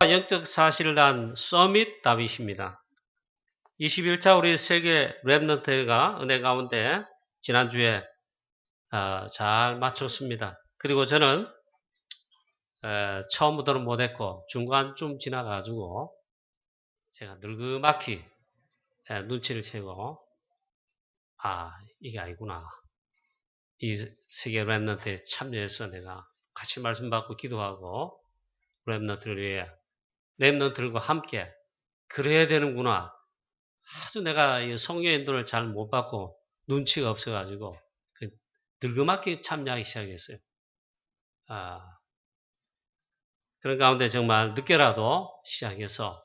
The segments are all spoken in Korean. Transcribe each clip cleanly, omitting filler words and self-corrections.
영적 사실단 서밋 다빗입니다. 21차 우리 세계 랩넌트가 은혜 가운데 지난주에 잘 마쳤습니다. 그리고 저는 처음부터는 못했고 중간쯤 지나가지고 제가 늙그맣게 눈치를 채고 이게 아니구나. 이 세계 랩넌트에 참여해서 내가 같이 말씀 받고 기도하고 랩넌트를 위해 랩넌트들과 함께 그래야 되는구나. 아주 내가 이 성령의 인도를 잘 못 받고 눈치가 없어가지고 늙그맣게 참여하기 시작했어요. 그런 가운데 정말 늦게라도 시작해서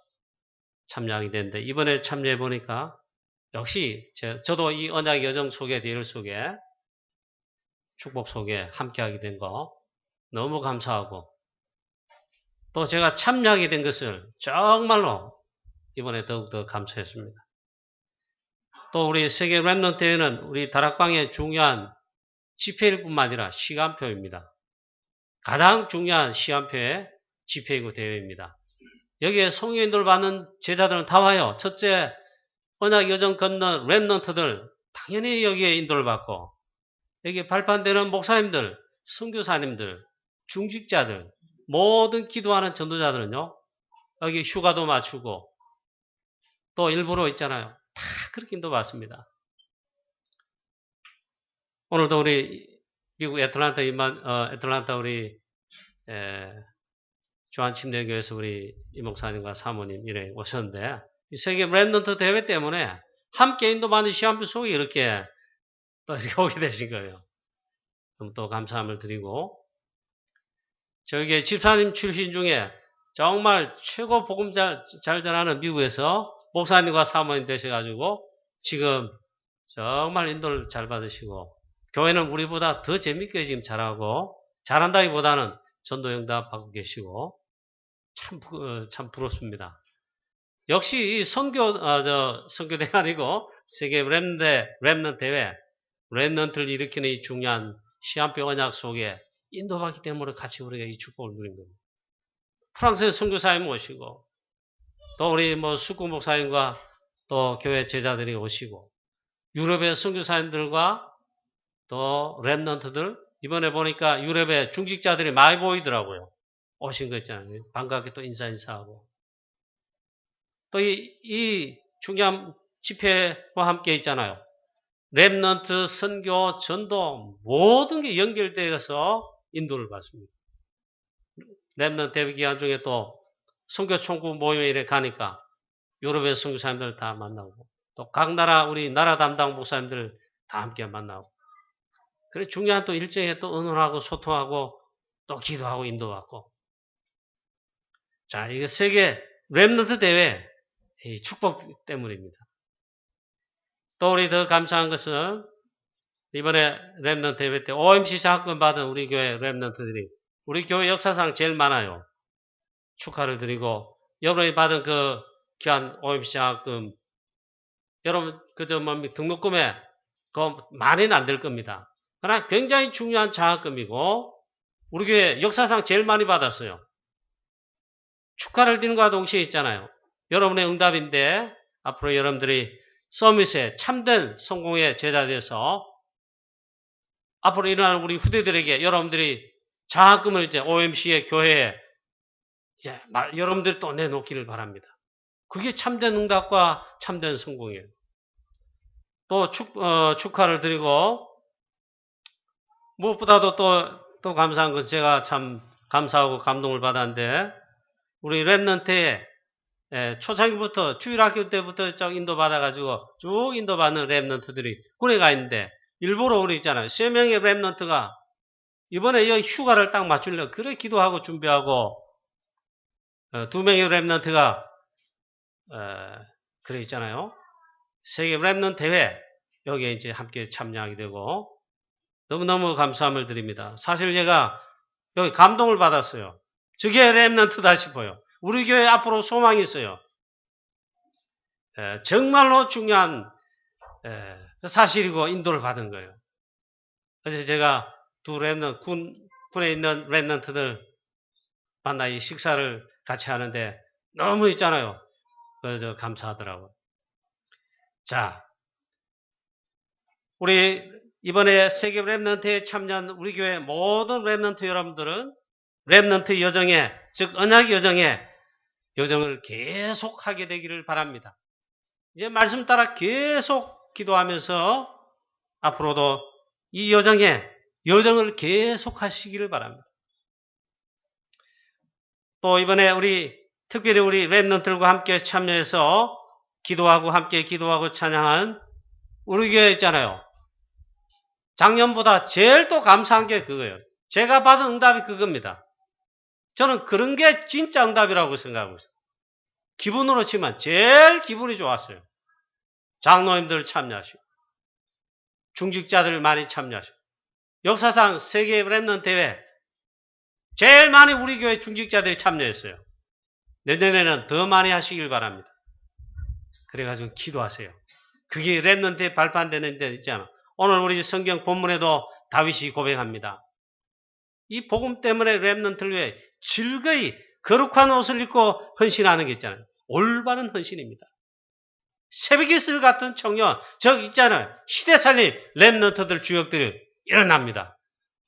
참여하게 됐는데 이번에 참여해 보니까 역시 저도 이 언약 여정 속에 내일 속에 축복 속에 함께하게 된 거 너무 감사하고 또 제가 참여하게 된 것을 정말로 이번에 더욱더 감사했습니다. 또 우리 세계 랩넌트 대회는 우리 다락방의 중요한 집회일 뿐만 아니라 시간표입니다. 가장 중요한 시간표의 집회이고 대회입니다. 여기에 성령 인도를 받는 제자들은 다 와요. 첫째, 언약 여정 건넌 랩넌트들 당연히 여기에 인도를 받고 여기에 발판되는 목사님들, 선교사님들, 중직자들, 모든 기도하는 전도자들은요. 여기 휴가도 맞추고 또 일부러 있잖아요. 다 그렇게 인도받습니다. 오늘도 우리 미국 애틀란타 우리 주한침례교회에서 우리 이 목사님과 사모님 이래 오셨는데 이 세계 랩넌트 대회 때문에 함께 인도받는 시간표 속에 이렇게 또 이렇게 오게 되신 거예요. 그럼 또 감사함을 드리고 저기 집사님 출신 중에 정말 최고 복음 잘 전하는 미국에서 목사님과 사모님 되셔가지고 지금 정말 인도를 잘 받으시고 교회는 우리보다 더 재밌게 지금 잘하고 잘한다기보다는 전도 응답 받고 계시고 참 부럽습니다. 역시 이 선교대가 아니고 세계 랩넌트 대회 랩넌트를 일으키는 이 중요한 시한표 언약 속에 인도받기 때문에 같이 우리가 이 축복을 누린 겁니다. 프랑스의 선교사님 오시고 또 우리 숙구 목사님과 또 교회 제자들이 오시고 유럽의 선교사님들과 또 랩넌트들 이번에 보니까 유럽의 중직자들이 많이 보이더라고요. 오신 거 있잖아요. 반갑게 또 인사하고 또 이 중요한 집회와 함께 있잖아요. 랩넌트, 선교, 전도 모든 게 연결되어서 인도를 받습니다. 랩넌트 대회 기간 중에 또 선교 총국 모임에 이래 가니까 유럽의 선교사님들 다 만나고 또 각 나라 우리 나라 담당 목사님들 다 함께 만나고 그래 중요한 또 일정에 또 의논하고 소통하고 또 기도하고 인도받고 자 이거 세계 랩넌트 대회 이 축복 때문입니다. 또 우리 더 감사한 것은 이번에 랩넌트 대회 때 OMC 장학금 받은 우리 교회 랩넌트들이 우리 교회 역사상 제일 많아요. 축하를 드리고 여러분이 받은 그 귀한 OMC 장학금 여러분 그저 등록금에 그 많이는 안 될 겁니다. 그러나 굉장히 중요한 장학금이고 우리 교회 역사상 제일 많이 받았어요. 축하를 드리는과 동시에 있잖아요. 여러분의 응답인데 앞으로 여러분들이 서밋에 참된 성공의 제자 되어서 앞으로 일어날 우리 후대들에게 여러분들이 장학금을 이제 OMC의 교회에 이제 여러분들이 또 내놓기를 바랍니다. 그게 참된 응답과 참된 성공이에요. 또 축하를 드리고 무엇보다도 또 감사한 건 제가 참 감사하고 감동을 받았는데 우리 랩넌트에 초창기부터 주일학교 때부터 쭉 인도받아가지고 쭉 인도받는 랩넌트들이 군에 가 있는데 일부러 우리 있잖아요. 3명의 랩넌트가 이번에 여기 휴가를 딱 맞추려고 그래 기도하고 준비하고 2명의 랩넌트가 그래 있잖아요. 세계 랩넌트 대회 여기에 이제 함께 참여하게 되고 너무너무 감사함을 드립니다. 사실 제가 여기 감동을 받았어요. 저게 랩넌트다 싶어요. 우리 교회 앞으로 소망이 있어요. 정말로 중요한 사실이고 인도를 받은 거예요. 그래서 제가 두 랩넌트 군에 있는 랩넌트들 만나 이 식사를 같이 하는데 너무 있잖아요. 그래서 감사하더라고요. 자, 우리 이번에 세계 렘넌트에 참여한 우리 교회 모든 렘넌트 여러분들은 렘넌트 여정에, 즉 언약 여정을 계속하게 되기를 바랍니다. 이제 말씀 따라 계속 기도하면서 앞으로도 이 여정을 계속하시기를 바랍니다. 또 이번에 특별히 우리 렘넌트들과 함께 참여해서 함께 기도하고 찬양한 우리 교회 있잖아요. 작년보다 제일 또 감사한 게 그거예요. 제가 받은 응답이 그겁니다. 저는 그런 게 진짜 응답이라고 생각하고 있어요. 기분으로 치면 제일 기분이 좋았어요. 장로님들 참여하시고 중직자들 많이 참여하시고 역사상 세계 렘넌트 대회 제일 많이 우리 교회 중직자들이 참여했어요. 내년에는 더 많이 하시길 바랍니다. 그래가지고 기도하세요. 그게 렘넌트에 발판되는 데 있잖아. 오늘 우리 성경 본문에도 다윗이 고백합니다. 이 복음 때문에 렘넌트를 위해 즐거이 거룩한 옷을 입고 헌신하는 게 있잖아요. 올바른 헌신입니다. 새벽 이슬 같은 청년, 있잖아요. 시대살림 렘넌트들 주역들이 일어납니다.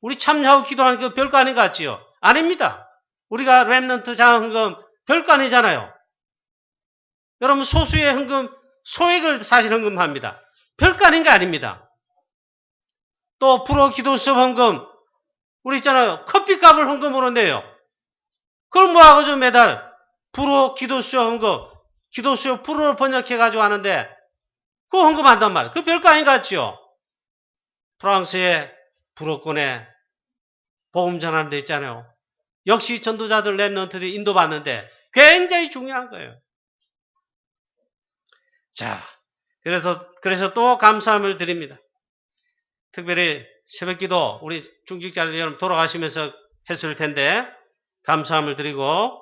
우리 참여하고 기도하는 거 별거 아닌 것 같지요? 아닙니다. 우리가 렘넌트 장헌금 별거 아니잖아요. 여러분 소수의 헌금, 소액을 사실 헌금합니다. 별거 아닌 게 아닙니다. 또 불어 기도 수업 헌금, 우리 있잖아요. 커피값을 헌금으로 내요. 그걸 뭐하고 매달 불어 기도 수업 헌금, 기도 수업 불어로 번역해가지고 하는데 그거 헌금한단 말이에요. 그 별거 아닌 것 같지요? 프랑스의 불어권에 복음 전하는 데 있잖아요. 역시 전도자들 렘넌트들이 인도받는데 굉장히 중요한 거예요. 자, 그래서 또 감사함을 드립니다. 특별히 새벽기도 우리 중직자들 여러분 돌아가시면서 했을 텐데 감사함을 드리고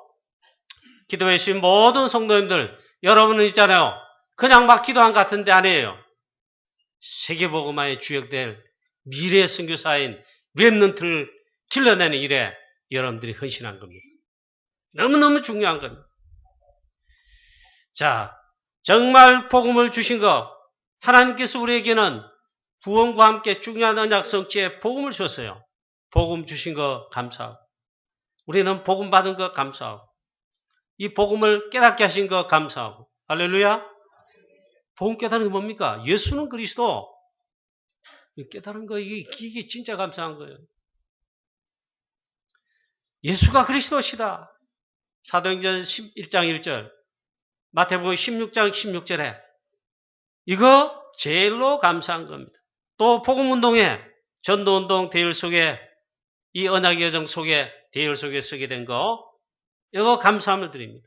기도해 주신 모든 성도님들 여러분은 있잖아요. 그냥 막 기도한 것 같은데 아니에요. 세계복음화에 주역될 미래 선교사인 렘넌트를 길러내는 일에 여러분들이 헌신한 겁니다. 너무너무 중요한 겁니다. 자, 정말 복음을 주신 것, 하나님께서 우리에게는 구원과 함께 중요한 언약 성취에 복음을 줬어요. 복음 주신 거 감사하고 우리는 복음 받은 거 감사하고 이 복음을 깨닫게 하신 거 감사하고 할렐루야. 복음 깨달은 게 뭡니까? 예수는 그리스도. 깨달은 거 이게 진짜 감사한 거예요. 예수가 그리스도시다. 사도행전 1장 1절 마태복음 16장 16절에 이거 제일로 감사한 겁니다. 또 복음운동에 전도운동 대열 속에 이 언약 여정 속에 대열 속에 서게 된 거 이거 감사함을 드립니다.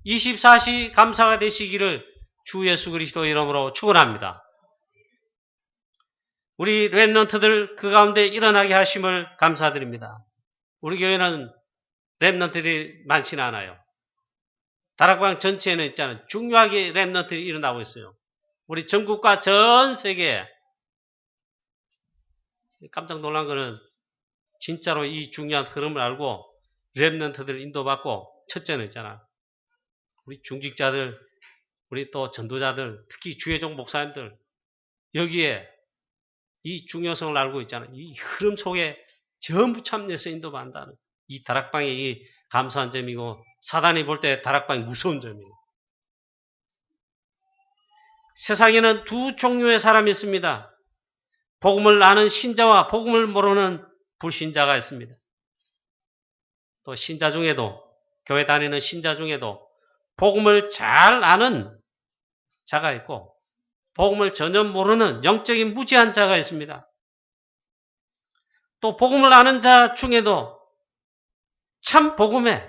24시 감사가 되시기를 주 예수 그리스도 이름으로 축원합니다. 우리 렘넌트들 그 가운데 일어나게 하심을 감사드립니다. 우리 교회는 렘넌트들이 많지는 않아요. 다락방 전체에는 있잖아요. 중요하게 렘넌트들이 일어나고 있어요. 우리 전국과 전 세계에. 깜짝 놀란 거는 진짜로 이 중요한 흐름을 알고 렘넌트들 인도받고 첫째는 있잖아. 우리 중직자들, 우리 또 전도자들, 특히 주혜종 목사님들 여기에 이 중요성을 알고 있잖아요. 이 흐름 속에 전부 참여해서 인도받는다는 이 다락방의 이 감사한 점이고 사단이 볼 때 다락방이 무서운 점이에요. 세상에는 두 종류의 사람이 있습니다. 복음을 아는 신자와 복음을 모르는 불신자가 있습니다. 또 신자 중에도 교회 다니는 신자 중에도 복음을 잘 아는 자가 있고 복음을 전혀 모르는 영적인 무지한 자가 있습니다. 또 복음을 아는 자 중에도 참 복음의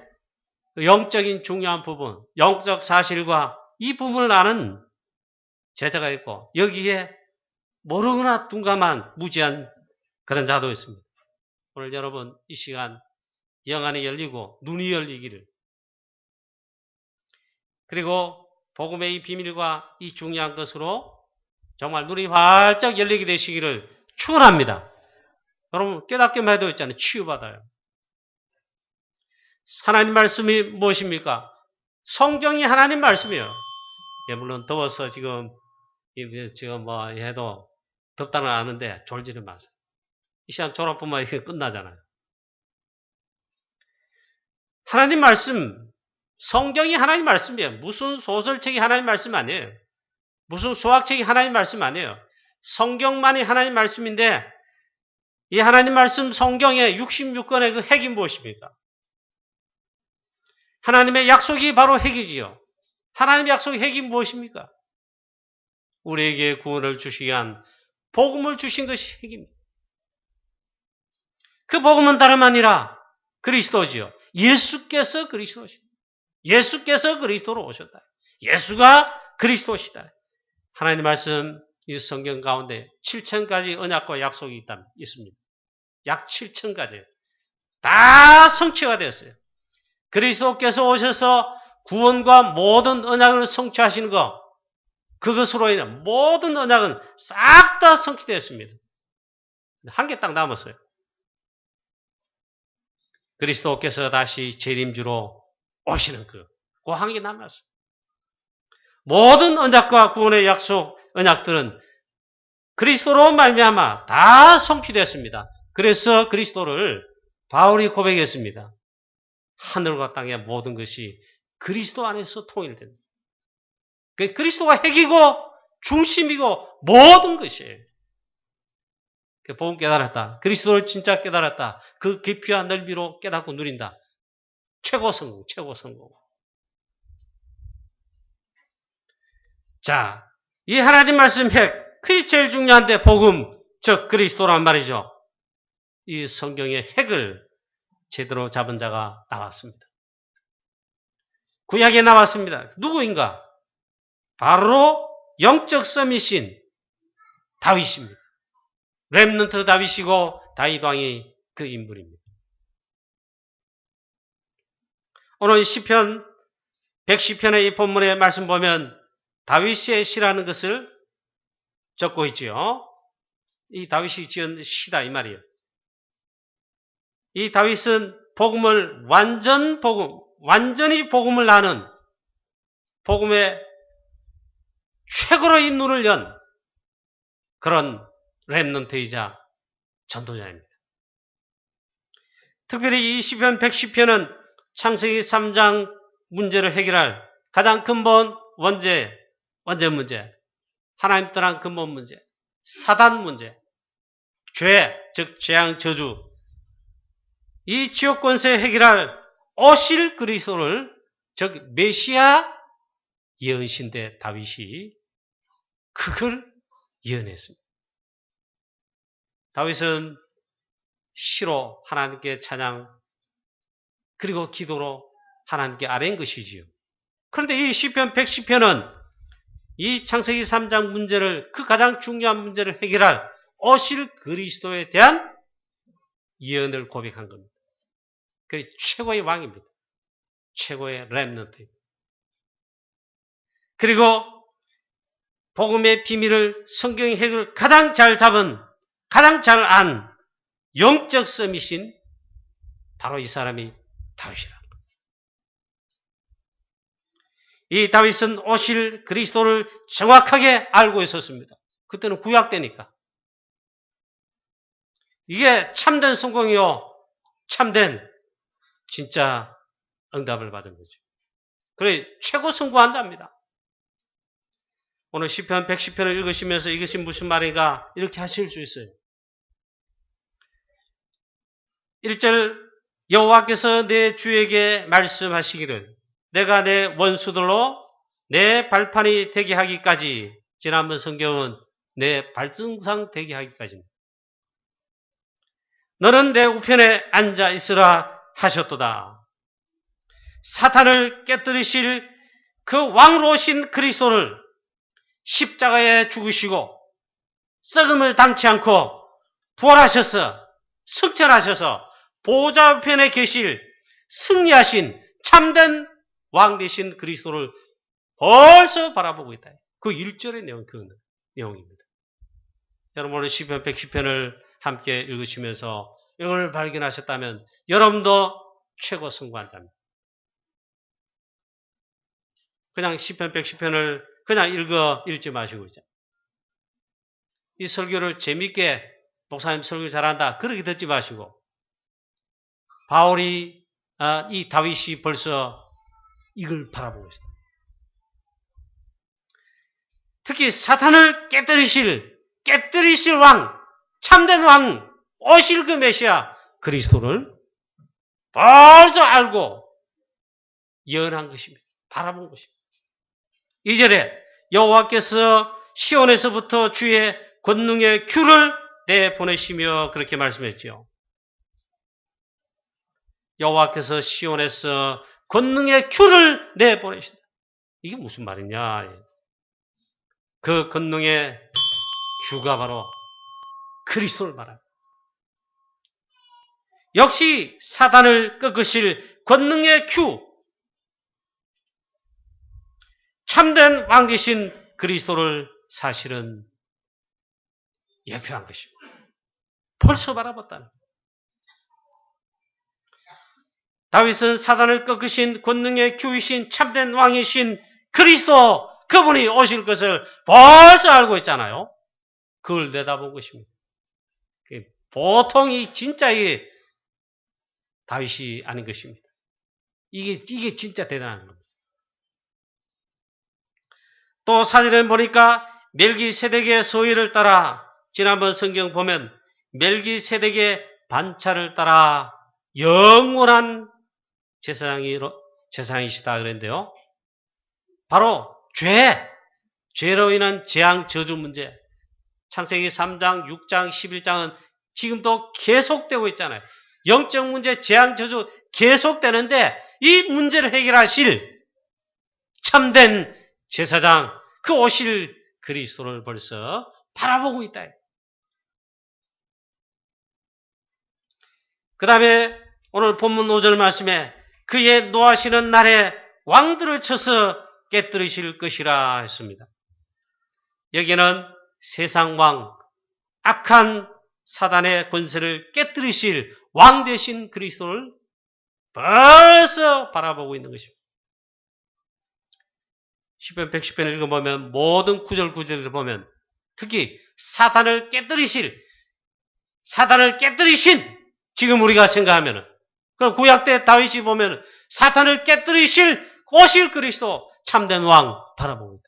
영적인 중요한 부분, 영적 사실과 이 부분을 아는 제자가 있고 여기에 모르거나 둔감한 무지한 그런 자도 있습니다. 오늘 여러분 이 시간 영안이 열리고 눈이 열리기를 그리고 복음의 이 비밀과 이 중요한 것으로 정말 눈이 활짝 열리게 되시기를 축원합니다. 여러분 깨닫기만 해도 있잖아요. 치유받아요. 하나님 말씀이 무엇입니까? 성경이 하나님 말씀이에요. 예, 물론 더워서 지금 뭐 해도 덥다는 아는데 졸지를 마세요. 이 시간 졸업뿐만 이렇게 끝나잖아요. 하나님 말씀, 성경이 하나님 말씀이에요. 무슨 소설책이 하나님 말씀 아니에요. 무슨 수학책이 하나님 말씀 아니에요. 성경만이 하나님 말씀인데 이 하나님 말씀 성경의 66권의 그 핵이 무엇입니까? 하나님의 약속이 바로 핵이지요. 하나님의 약속의 핵이 무엇입니까? 우리에게 구원을 주시기 위한 복음을 주신 것이 핵입니다. 그 복음은 다름 아니라 그리스도지요. 예수께서 그리스도시다. 예수께서 그리스도로 오셨다. 예수가 그리스도시다. 하나님 말씀 이 성경 가운데 7,000가지 언약과 약속이 있습니다. 약 7,000가지. 다 성취가 되었어요. 그리스도께서 오셔서 구원과 모든 언약을 성취하시는 것, 그것으로 인해 모든 언약은 싹 다 성취되었습니다. 한 개 딱 남았어요. 그리스도께서 다시 재림주로 오시는 그 한 개 남았어요. 모든 언약과 구원의 약속, 언약들은 그리스도로 말미암아 다 성취되었습니다. 그래서 그리스도를 바울이 고백했습니다. 하늘과 땅의 모든 것이 그리스도 안에서 통일됩니다. 그리스도가 핵이고 중심이고 모든 것이에요. 복음 깨달았다. 그리스도를 진짜 깨달았다. 그 깊이와 넓이로 깨닫고 누린다. 최고 성공, 최고 성공. 자, 이 하나님 말씀 핵, 그게 제일 중요한데 복음, 즉 그리스도란 말이죠. 이 성경의 핵을 제대로 잡은 자가 나왔습니다. 구약에 나왔습니다. 누구인가? 바로 영적 서밋인 다윗입니다. 렘넌트 다윗이고 다윗 왕이 그 인물입니다. 오늘 시편 110편의 이 본문의 말씀 보면 다윗의 시라는 것을 적고 있지요. 이 다윗이 지은 시다 이 말이에요. 이 다윗은 복음을 완전히 복음을 아는 복음의 최고로의 눈을 연 그런 렘넌트이자 전도자입니다. 특별히 이 시편 110편은 창세기 3장 문제를 해결할 가장 근본 원죄 문제, 하나님 떠난 근본 문제, 사단 문제, 죄, 즉 재앙 저주, 이 지옥 권세 해결할 오실 그리스도를 즉 메시아 예언신대 다윗이 그걸 예언했습니다. 다윗은 시로 하나님께 찬양 그리고 기도로 하나님께 아뢰는 것이지요. 그런데 이 시편 110편은 이 창세기 3장 문제를 그 가장 중요한 문제를 해결할 오실 그리스도에 대한 예언을 고백한 겁니다. 그 최고의 왕입니다. 최고의 렘넌트입니다. 그리고 복음의 비밀을 성경의 핵을 가장 잘 잡은 가장 잘 안 영적 서밋인 바로 이 사람이 다윗이라는 겁니다. 이 다윗은 오실 그리스도를 정확하게 알고 있었습니다. 그때는 구약 때니까. 이게 참된 성공이요. 참된 진짜 응답을 받은 거죠. 그래 최고 성공한 자입니다. 오늘 시편 110편을 읽으시면서 이것이 무슨 말인가 이렇게 하실 수 있어요. 1절 여호와께서 내 주에게 말씀하시기를 내가 내 원수들로 내 발판이 되게 하기까지 지난번 성경은 내 발등상 되게 하기까지입니다. 너는 내 우편에 앉아 있으라 하셨도다. 사탄을 깨뜨리실 그 왕으로 오신 그리스도를 십자가에 죽으시고 썩음을 당치 않고 부활하셔서 승천하셔서 보좌 우편에 계실 승리하신 참된 왕 되신 그리스도를 벌써 바라보고 있다. 그 1절의 내용, 그 내용입니다. 여러분 오늘 시편 110편을 함께 읽으시면서 이걸 발견하셨다면 여러분도 최고 선구한답니다. 그냥 시편 110편을 그냥 읽지 마시고 있잖아요. 이 설교를 재밌게 목사님 설교 잘한다 그렇게 듣지 마시고 바울이 이 다윗이 벌써 이걸 바라보고 있어요. 특히 사탄을 깨뜨리실 왕, 참된 왕, 오실 그 메시아 그리스도를 벌써 알고 예언한 것입니다. 바라본 것입니다. 2절에 여호와께서 시온에서부터 주의 권능의 큐를 내보내시며 그렇게 말씀했지요. 여호와께서 시온에서 권능의 큐를 내보내신다. 이게 무슨 말이냐? 그 권능의 큐가 바로 그리스도를 말합니다. 역시 사단을 꺾으실 권능의 큐, 참된 왕 되신 그리스도를 사실은 예표한 것입니다. 벌써 바라봤다는 거예요. 다윗은 사단을 꺾으신 권능의 큐이신 참된 왕이신 그리스도 그분이 오실 것을 벌써 알고 있잖아요. 그걸 내다본 것입니다. 보통 진짜 다윗이 아닌 것입니다. 이게 진짜 대단한 겁니다. 또 4절에 보니까 멜기세덱의 소위를 따라 지난번 성경 보면 멜기세덱의 반차를 따라 영원한 제사장이시다 그랬는데요. 바로 죄로 인한 재앙 저주 문제 창세기 3장, 6장, 11장은 지금도 계속되고 있잖아요. 영적 문제, 재앙 저주 계속되는데 이 문제를 해결하실 참된 제사장, 그 오실 그리스도를 벌써 바라보고 있다. 그 다음에 오늘 본문 5절 말씀에 그의 노하시는 날에 왕들을 쳐서 깨뜨리실 것이라 했습니다. 여기는 세상 왕, 악한 사단의 권세를 깨뜨리실 왕 되신 그리스도를 벌써 바라보고 있는 것입니다. 시편 110편을 읽어보면 모든 구절을 보면 특히 사단을 깨뜨리신 지금 우리가 생각하면 그럼 구약 때 다윗이 보면 사탄을 깨뜨리실 오실 그리스도 참된 왕 바라보고 있다.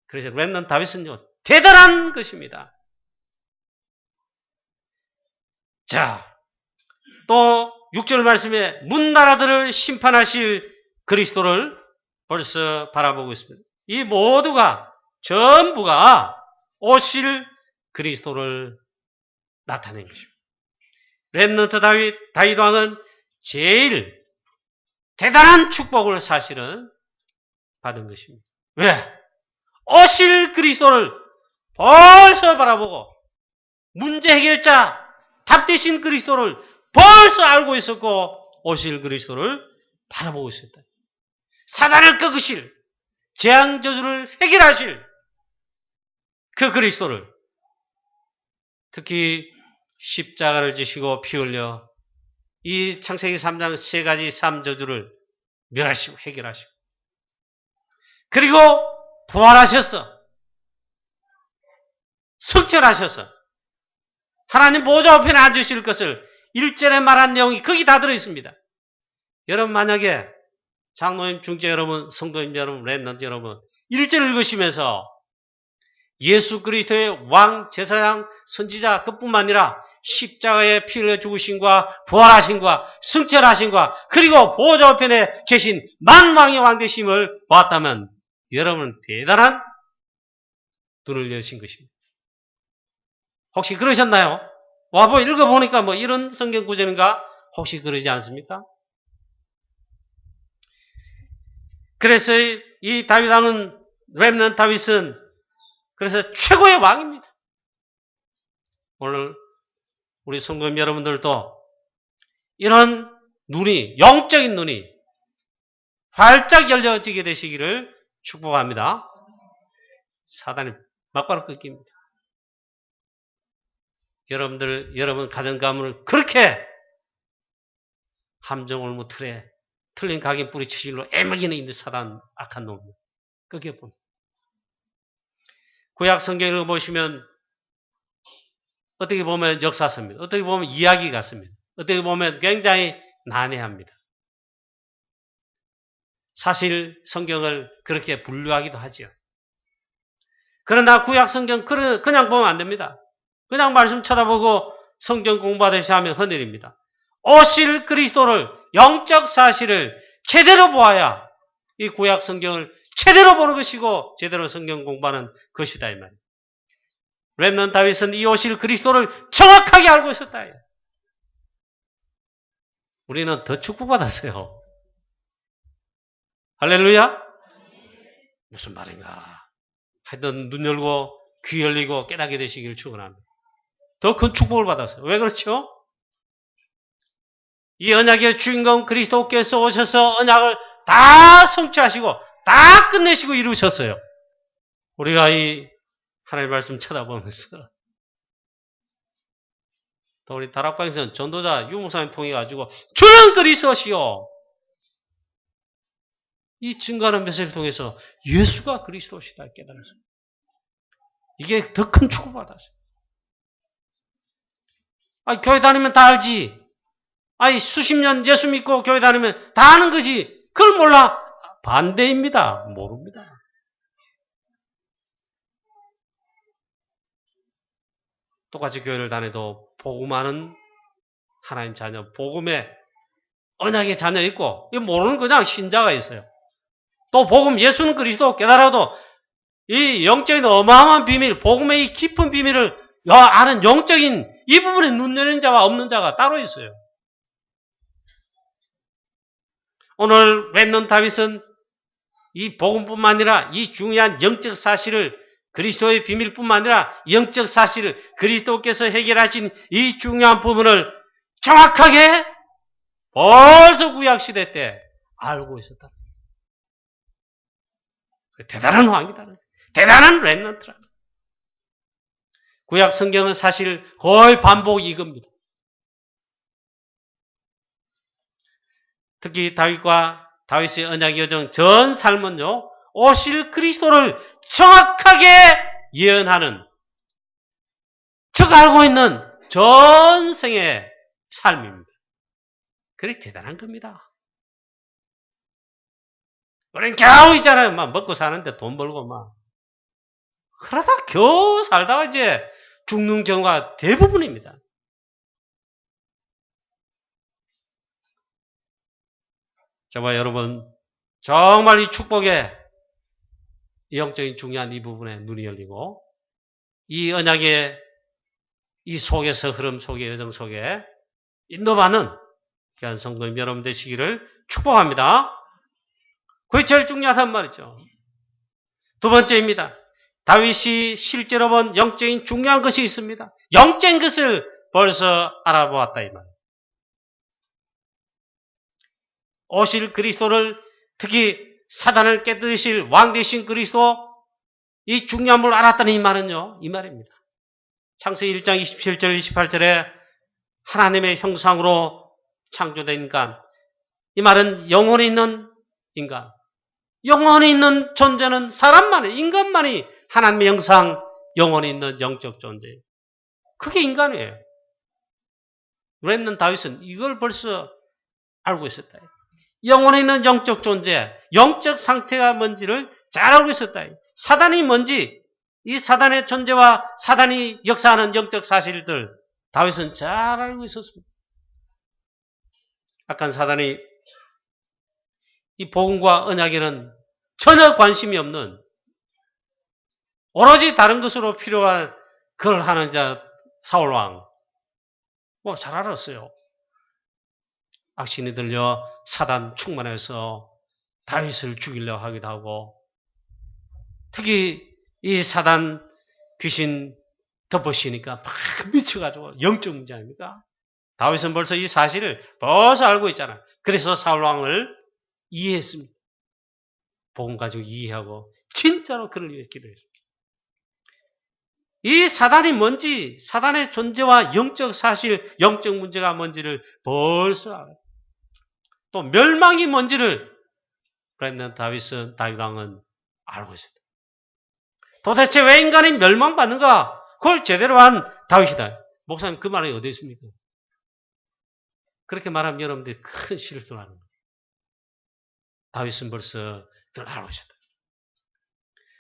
그래서 렘넌트 다윗은요 대단한 것입니다. 자, 또 6절 말씀에 문나라들을 심판하실 그리스도를 벌써 바라보고 있습니다. 이 모두가 전부가 오실 그리스도를 나타낸 것입니다. 렘넌트 다윗 왕은 제일 대단한 축복을 사실은 받은 것입니다. 왜? 오실 그리스도를 벌써 바라보고 문제 해결자 답 되신 그리스도를 벌써 알고 있었고 오실 그리스도를 바라보고 있었다. 사단을 꺾으실 재앙 저주를 해결하실 그 그리스도를 특히 십자가를 지시고 피 흘려 이 창세기 3장 3가지 삶저주를 멸하시고 해결하시고 그리고 부활하셔서 성천하셔서 하나님 보좌 우편에 앉으실 것을 1절에 말한 내용이 거기 다 들어있습니다. 여러분 만약에 장로님, 중재 여러분, 성도님 여러분, 렘넌트 여러분 1절 읽으시면서 예수 그리스도의 왕, 제사장, 선지자 그뿐만 아니라 십자가에 피 흘려 죽으신과 부활하신과 승천하신과 그리고 보좌 우편에 계신 만왕의 왕 되심을 보았다면 여러분은 대단한 눈을 여신 것입니다. 혹시 그러셨나요? 와보 읽어보니까 뭐 이런 성경 구절인가? 혹시 그러지 않습니까? 그래서 이 다윗 왕은 렘넌트 다윗은 그래서 최고의 왕입니다. 오늘 우리 성도님 여러분들도 이런 눈이 영적인 눈이 활짝 열려지게 되시기를 축복합니다. 사단이 막바로 끊깁니다. 여러분 가정 가문을 그렇게 함정올무 틀에 틀린 각인 뿌리치실로 애먹이는 인도 사단 악한 놈. 그게 봅니다. 구약 성경을 보시면 어떻게 보면 역사서입니다. 어떻게 보면 이야기 같습니다. 어떻게 보면 굉장히 난해합니다. 사실 성경을 그렇게 분류하기도 하죠. 그러나 구약 성경 그냥 보면 안 됩니다. 그냥 말씀 쳐다보고 성경 공부하듯이 하면 헌일입니다. 오실 그리스도를 영적 사실을 제대로 보아야 이 구약 성경을 제대로 보는 것이고 제대로 성경 공부하는 것이다 이 말이에요. 렘넌트 다윗은 이 오실 그리스도를 정확하게 알고 있었다. 우리는 더 축복받았어요. 할렐루야? 무슨 말인가? 하여튼 눈 열고 귀 열리고 깨닫게 되시기를 축원합니다. 더 큰 축복을 받았어요. 왜 그렇죠? 이 언약의 주인공 그리스도께서 오셔서 언약을 다 성취하시고 다 끝내시고 이루셨어요. 우리가 이 하나님의 말씀 쳐다보면서 또 우리 다락방에서는 전도자 유목사님 통해 가지고 주는 그리스도시요. 이 증거하는 메시지를 통해서 예수가 그리스도시다 깨달았어요. 이게 더 큰 축복을 받았어요. 교회 다니면 다 알지. 수십 년 예수 믿고 교회 다니면 다 아는 거지. 그걸 몰라. 반대입니다. 모릅니다. 똑같이 교회를 다녀도 복음하는 하나님 자녀, 복음의 언약의 자녀 있고, 이 모르는 그냥 신자가 있어요. 또 복음, 예수는 그리스도 깨달아도 이 영적인 어마어마한 비밀, 복음의 이 깊은 비밀을 아는 영적인 이 부분에 눈 열린 자와 없는 자가 따로 있어요. 오늘 렘넌트 다윗은 이 복음뿐만 아니라 이 중요한 영적 사실을 그리스도의 비밀뿐만 아니라 영적 사실을 그리스도께서 해결하신 이 중요한 부분을 정확하게 벌써 구약시대 때 알고 있었다. 대단한 왕이다. 대단한 렘넌트라. 구약 성경은 사실 거의 반복 이겁니다. 특히 다윗의 언약 여정 전 삶은요, 오실 그리스도를 정확하게 예언하는, 즉 알고 있는 전생의 삶입니다. 그게 대단한 겁니다. 우리는 겨우 있잖아요. 막 먹고 사는데 돈 벌고 막. 그러다 겨우 살다가 이제 죽는 경우가 대부분입니다. 저와 여러분, 정말 이 축복에 이 영적인 중요한 이 부분에 눈이 열리고 이 언약의 이 속에서 흐름 속에 여정 속에 인도받는 귀한 성도님 여러분 되시기를 축복합니다. 그게 제일 중요하단 말이죠. 두 번째입니다. 다윗이 실제로 본 영적인 중요한 것이 있습니다. 영적인 것을 벌써 알아보았다 이 말이에요. 오실 그리스도를, 특히 사단을 깨뜨리실 왕 되신 그리스도, 이 중요한 걸 알았다는 이 말은요, 이 말입니다. 창세기 1장 27절 28절에 하나님의 형상으로 창조된 인간, 이 말은 영혼이 있는 인간, 영혼이 있는 존재는 사람만이, 인간만이 하나님의 형상, 영혼이 있는 영적 존재예요. 그게 인간이에요. 렘넌트 다윗은 이걸 벌써 알고 있었다. 영혼에 있는 영적 존재, 영적 상태가 뭔지를 잘 알고 있었다. 사단이 뭔지, 이 사단의 존재와 사단이 역사하는 영적 사실들, 다윗은 잘 알고 있었습니다. 약간 사단이 이 복음과 언약에는 전혀 관심이 없는, 오로지 다른 것으로 필요한 그걸 하는 자 사울왕, 잘 알았어요. 악신이 들려 사단 충만해서 다윗을 죽이려고 하기도 하고, 특히 이 사단 귀신 덮으시니까 막 미쳐가지고 영적 문제 아닙니까? 다윗은 벌써 이 사실을 벌써 알고 있잖아요. 그래서 사울왕을 이해했습니다. 복음 가지고 이해하고 진짜로 그를 위해 기도했습니다. 이 사단이 뭔지, 사단의 존재와 영적 사실, 영적 문제가 뭔지를 벌써 알아요. 또 멸망이 뭔지를 다윗 왕은 알고 있습니다. 도대체 왜 인간이 멸망받는가? 그걸 제대로 한 다윗이다. 목사님 그 말이 어디 있습니까? 그렇게 말하면 여러분들이 큰 실수를 하는 거예요. 다윗은 벌써 그걸 알고 있었다.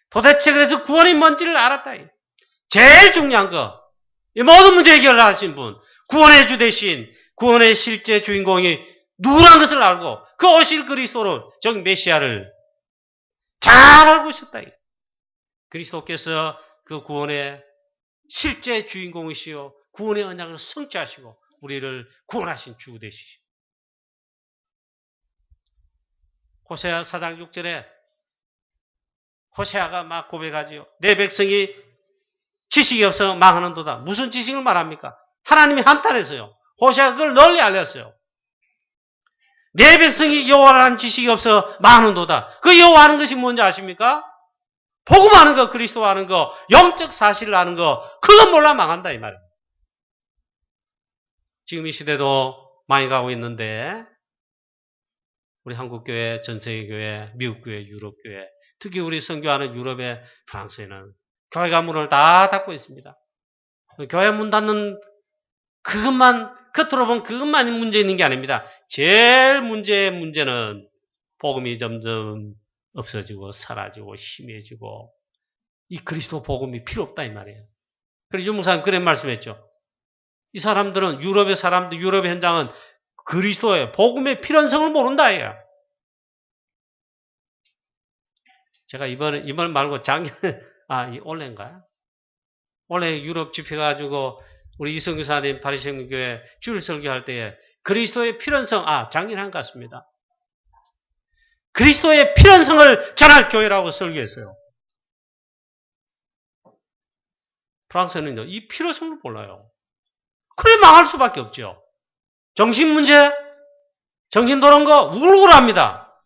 도대체 그래서 구원이 뭔지를 알았다. 제일 중요한 거, 이 모든 문제 해결을 하신 분, 구원의 주 대신 구원의 실제 주인공이 누구라는 것을 알고 그 오실 그리스도를, 즉 메시아를 잘 알고 있었다. 그리스도께서 그 구원의 실제 주인공이시요 구원의 언약을 성취하시고 우리를 구원하신 주 되시죠. 호세아 4장 6절에 호세아가 막 고백하지요. 내 백성이 지식이 없어 망하는도다. 무슨 지식을 말합니까? 하나님이 한탄해서요. 호세아가 그걸 널리 알렸어요. 내 백성이 여호와를 아는 지식이 없어 망하는도다. 그 여호와 아는 것이 뭔지 아십니까? 복음 아는 거, 그리스도 아는 거, 영적 사실을 아는 거, 그건 몰라 망한다 이 말이에요. 지금 이 시대도 많이 가고 있는데 우리 한국교회, 전세계교회, 미국교회, 유럽교회, 특히 우리 선교하는 유럽의 프랑스에는 교회가 문을 다 닫고 있습니다. 교회 문 닫는 그것만, 겉으로 보면 그것만이 문제 있는 게 아닙니다. 제일 문제는 복음이 점점 없어지고 사라지고 심해지고 이 그리스도 복음이 필요 없다 이 말이에요. 그래서 유목사님 그런 말씀했죠. 이 사람들은 유럽의 사람들, 유럽의 현장은 그리스도의 복음의 필연성을 모른다 이거야. 제가 이번 말고 작년에 올해인가요? 올해 유럽 집회 가지고 우리 이성규 사님 바리새인교회 주일 설교할 때에 그리스도의 필연성, 작년에 한 것 같습니다. 그리스도의 필연성을 전할 교회라고 설교했어요. 프랑스는요, 이 필요성을 몰라요. 그래 망할 수밖에 없죠. 정신 문제, 정신 도는 거 우글우글합니다.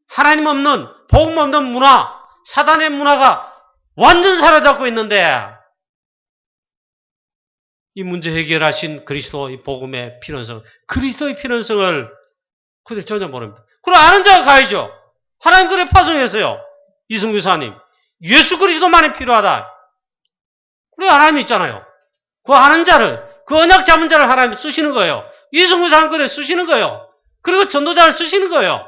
하나님 없는, 복음 없는 문화, 사단의 문화가 완전 사로잡고 있는데 이 문제 해결하신 그리스도의 복음의 필연성, 그리스도의 필연성을 그들 전혀 모릅니다. 그럼 아는 자가 가야죠. 하나님 그래 파송했어요. 이승규 사님. 예수 그리스도만이 필요하다. 그래 하나님이 있잖아요. 그 아는 자를, 그 언약 잡은 자를 하나님이 쓰시는 거예요. 이승규 사님 그래 쓰시는 거예요. 그리고 전도자를 쓰시는 거예요.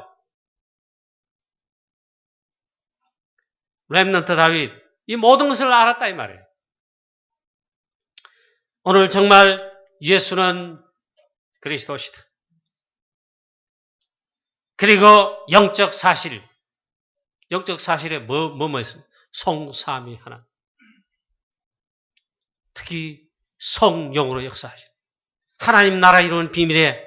렘넌트 다윗, 이 모든 것을 알았다 이 말이에요. 오늘 정말 예수는 그리스도시다. 그리고 영적 사실에 뭐 있습니까? 성삼위 하나. 특히 성령으로 역사하시는 하나님 나라 이루는 비밀에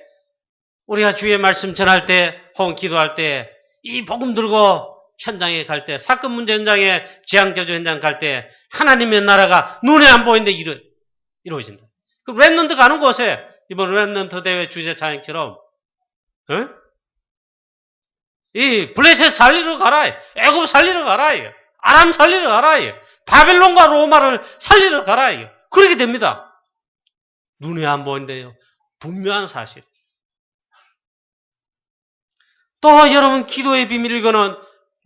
우리가 주의 말씀 전할 때 혹은 기도할 때 이 복음 들고 현장에 갈 때 사건 문제 현장에 재앙저주 현장 갈 때 하나님의 나라가 눈에 안 보이는데 이루어진다. 그 렘넌트 가는 곳에 이번 렘넌트 대회 주제 찬양처럼 이 블레셋 살리러 가라. 애굽 살리러 가라. 아람 살리러 가라. 바벨론과 로마를 살리러 가라. 그렇게 됩니다. 눈에 안 보이는데요. 분명한 사실. 또 여러분 기도의 비밀을 거는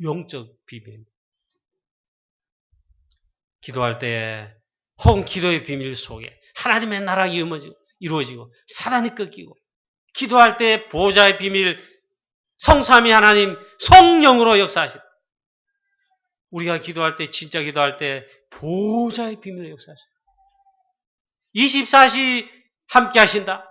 영적 비밀입니다. 기도할 때 혹은 기도의 비밀 속에 하나님의 나라가 이루어지고 사단이 꺾이고 기도할 때 보호자의 비밀 성삼위 하나님 성령으로 역사하시고 우리가 기도할 때 진짜 기도할 때 보호자의 비밀로 역사하시고 24시 함께 하신다.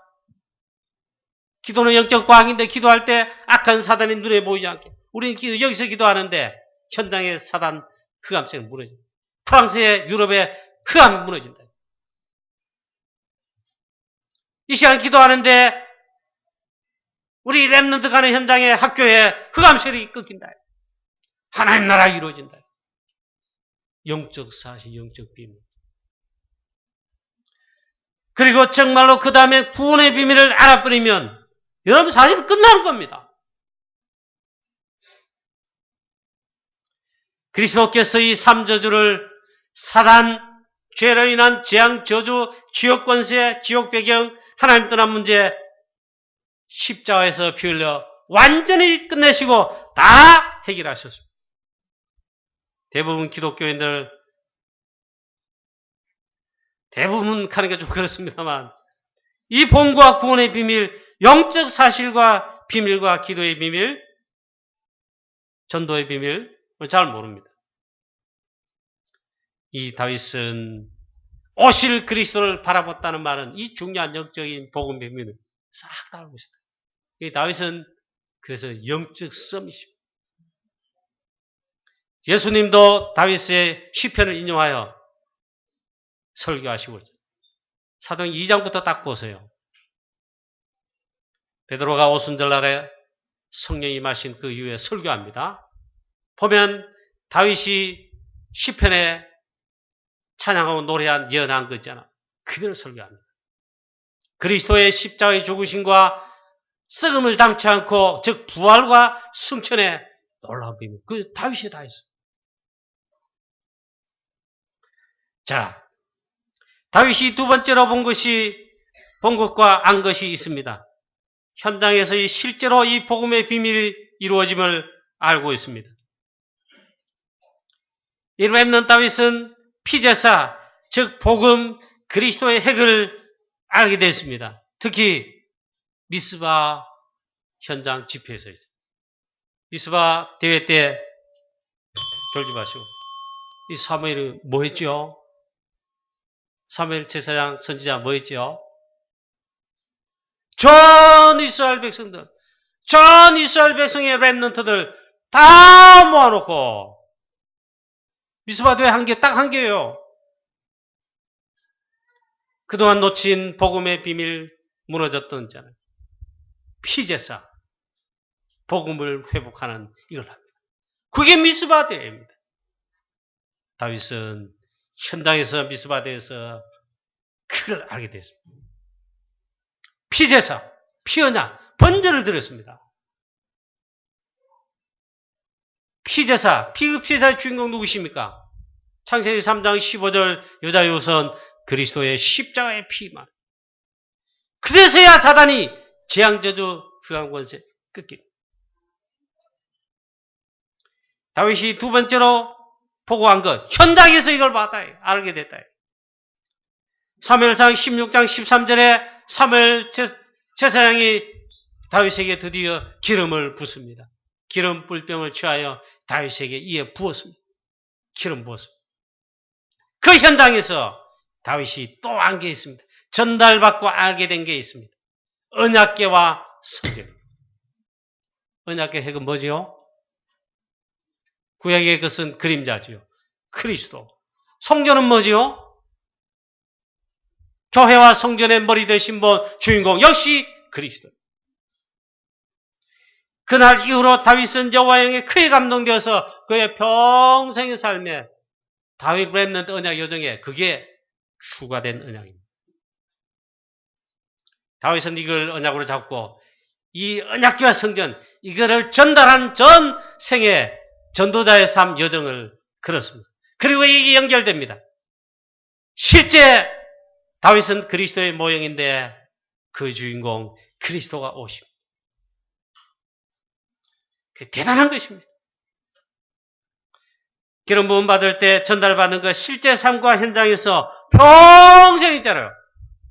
기도는 영적 과학인데 기도할 때 악한 사단이 눈에 보이지 않게 우리는 여기서 기도하는데 현장의 사단 흑암색이 무너진다. 프랑스의 유럽의 흑암이 무너진다. 이 시간 기도하는데 우리 렘넌트 가는 현장의 학교에 흑암색이 꺾인다. 하나님 나라 이루어진다. 영적 사실, 영적 비밀. 그리고 정말로 그 다음에 구원의 비밀을 알아버리면 여러분 사실은 끝나는 겁니다. 그리스도께서 이 3저주를 사단, 죄로 인한 재앙, 저주, 지옥 권세, 지옥 배경, 하나님 떠난 문제 십자가에서 피 흘려 완전히 끝내시고 다 해결하셨습니다. 대부분 기독교인들 대부분 하는 게 좀 그렇습니다만 이 본과 구원의 비밀, 영적 사실과 비밀과 기도의 비밀, 전도의 비밀을 잘 모릅니다. 이 다윗은 오실 그리스도를 바라봤다는 말은 이 중요한 영적인 복음 비밀을 싹 다 알고 있었다. 이 다윗은 그래서 영적 썸이십니다. 예수님도 다윗의 시편을 인용하여 설교하시고 있죠. 사도행 2장부터 딱 보세요. 베드로가 오순절날에 성령이 임하신 그 이후에 설교합니다. 보면 다윗이 시편에 찬양하고 노래한 연한 거 있잖아. 그대로 설교합니다. 그리스도의 십자가의 죽으심과 썩음을 당치 않고 즉 부활과 승천의 놀라운 비밀. 그 다윗이 다 했어요. 자, 다윗이 두 번째로 본 것과 안 것이 있습니다. 현장에서 실제로 이 복음의 비밀이 이루어짐을 알고 있습니다. 이 렘넌트 다윗은 피제사, 즉 복음 그리스도의 핵을 알게 됐습니다. 특히 미스바 현장 집회에서 미스바 대회 때 졸지 마시고 이 사무엘이 뭐 했죠? 사무엘 제사장 선지자 뭐 했죠? 전 이스라엘 백성의 렘넌트들 다 모아놓고 미스바 대회 한 개, 딱 한 개예요. 그동안 놓친 복음의 비밀 무너졌던 자는 피제사, 복음을 회복하는 이걸 합니다. 그게 미스바 대회입니다. 다윗은 현장에서 미스바 대회에서 그걸 알게 됐습니다. 피제사, 피언약, 번제를 드렸습니다. 피제사, 피급제사의 주인공 누구십니까? 창세기 3장 15절 여자 요선 그리스도의 십자가의 피만. 그래서야 사단이 재앙저주 흑암권세 끊깁니다. 다윗이 두 번째로 보고한 것, 현장에서 이걸 알게 됐다. 사무엘상 16장 13절에 사무엘 제사장이 다윗에게 드디어 기름을 붓습니다. 기름 뿔병을 취하여 다윗에게 이에 부었습니다. 기름 부었습니다. 그 현장에서 다윗이 또 안 게 있습니다. 전달받고 알게 된 게 있습니다. 언약궤와 성경. 언약궤 핵은 뭐지요? 구약의 것은 그림자지요. 그리스도. 성전은 뭐지요? 교회와 성전의 머리 되신 분, 주인공 역시 그리스도. 그날 이후로 다윗은 여호와의 영에 크게 감동되어서 그의 평생의 삶에 다윗 렘넌트 언약 여정에 그게 추가된 언약입니다. 다윗은 이걸 언약으로 잡고 이 언약궤와 성전 이거를 전달한 전 생애 전도자의 삶 여정을 걸었습니다. 그리고 이게 연결됩니다. 실제 다윗은 그리스도의 모형인데 그 주인공 그리스도가 오십니다. 대단한 것입니다. 기름 부음 받을 때 전달받는 것 실제 삶과 현장에서 평생 있잖아요.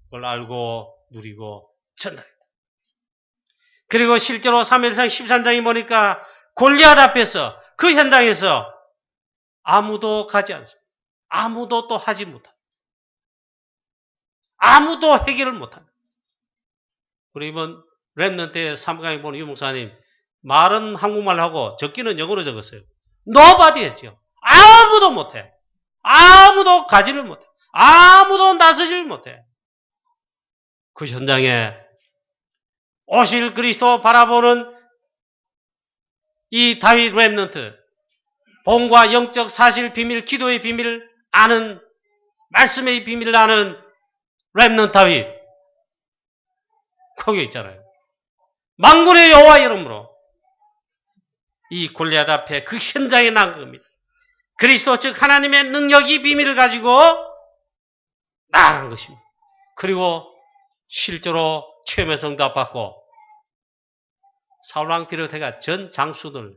그걸 알고 누리고 전달합니다. 그리고 실제로 사무엘상 13장에 보니까 골리앗 앞에서 그 현장에서 아무도 가지 않습니다. 아무도 또 하지 못합니다. 아무도 해결을 못합니다. 우리 이번 렘넌트의 3강에 보는 유목사님 말은 한국말로 하고 적기는 영어로 적었어요. Nobody 했죠. 아무도 못해. 아무도 가지를 못해. 아무도 나서지를 못해. 그 현장에 오실 그리스도 바라보는 이 다윗 렘넌트, 본과 영적 사실 비밀, 기도의 비밀을 아는, 말씀의 비밀을 아는 렘넌트 다윗. 거기 있잖아요. 만군의 여호와 이름으로 이 골리앗 앞에 그 현장에 난 겁니다. 그리스도 즉 하나님의 능력이 비밀을 가지고 나아간 것입니다. 그리고 실제로 체험의 응답받고 사울왕 비롯해가 전 장수들,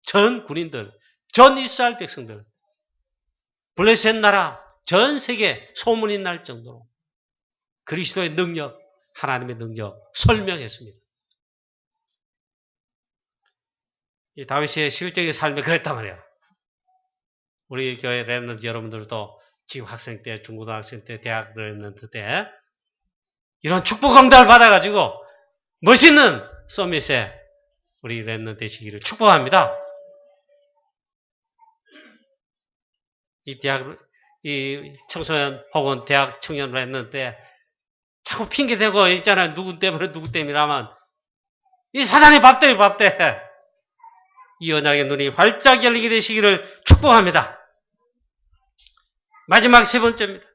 전 군인들, 전 이스라엘 백성들, 블레셋 나라, 전 세계 소문이 날 정도로 그리스도의 능력, 하나님의 능력 설명했습니다. 이 다윗의 실제의 삶이 그랬단 말이에요. 우리 교회 렘넌트 여러분들도 지금 학생 때, 중고등학생 때, 대학 렘넌트 때 이런 축복 응답을 받아가지고 멋있는 서밋에 우리 렘넌트 되시기를 축복합니다. 이 청소년 혹은 대학 청년 렘넌트 때 자꾸 핑계대고 있잖아요. 누구 때문이라면 이 사단이 밥대. 이 언약의 눈이 활짝 열리게 되시기를 축복합니다. 마지막 세 번째입니다.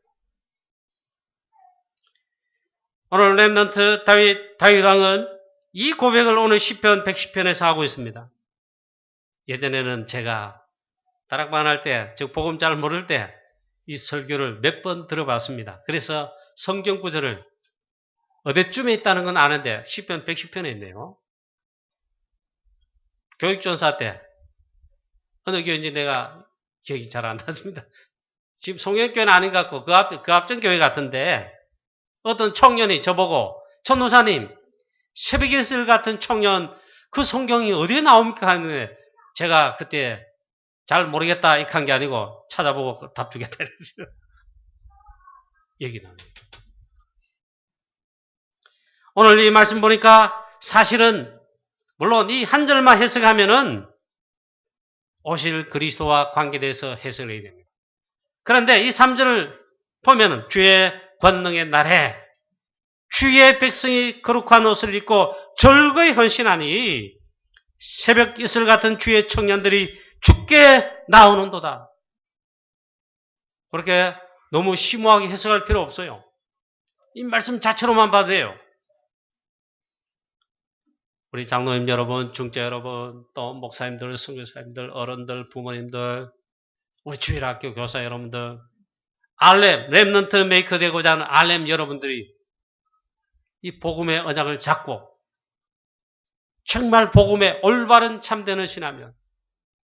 오늘 렘넌트 다윗 왕은 이 고백을 오늘 시편 110편에서 하고 있습니다. 예전에는 제가 다락방 할 때, 즉 복음 잘 모를 때 이 설교를 몇 번 들어봤습니다. 그래서 성경 구절을 어디쯤에 있다는 건 아는데 시편 110편에 있네요. 교육전사 때 어느 교회인지 내가 기억이 잘 안 났습니다. 지금 송영교회는 아닌 것 같고 그 앞전 교회 같은데 어떤 청년이 저보고 천노사님 새벽의 술 같은 청년 그 성경이 어디에 나옵니까 하는데 제가 그때 잘 모르겠다 이렇게 한 게 아니고 찾아보고 답 주겠다 이랬어요. 얘기 나옵니다. 오늘 이 말씀 보니까 사실은 물론 이 한 절만 해석하면은 오실 그리스도와 관계돼서 해석을 해야 됩니다. 그런데 이 3절을 보면은 주의 권능의 날에 주의 백성이 거룩한 옷을 입고 절거에 헌신하니 새벽 이슬 같은 주의 청년들이 죽게 나오는도다. 그렇게 너무 심오하게 해석할 필요 없어요. 이 말씀 자체로만 봐도 돼요. 우리 장로님 여러분, 중재 여러분, 또 목사님들, 선교사님들, 어른들, 부모님들, 우리 주일학교 교사 여러분들, 렘넌트 메이커 되고자 하는 알렘 여러분들이 이 복음의 언약을 잡고 정말 복음의 올바른 참된 헌신하면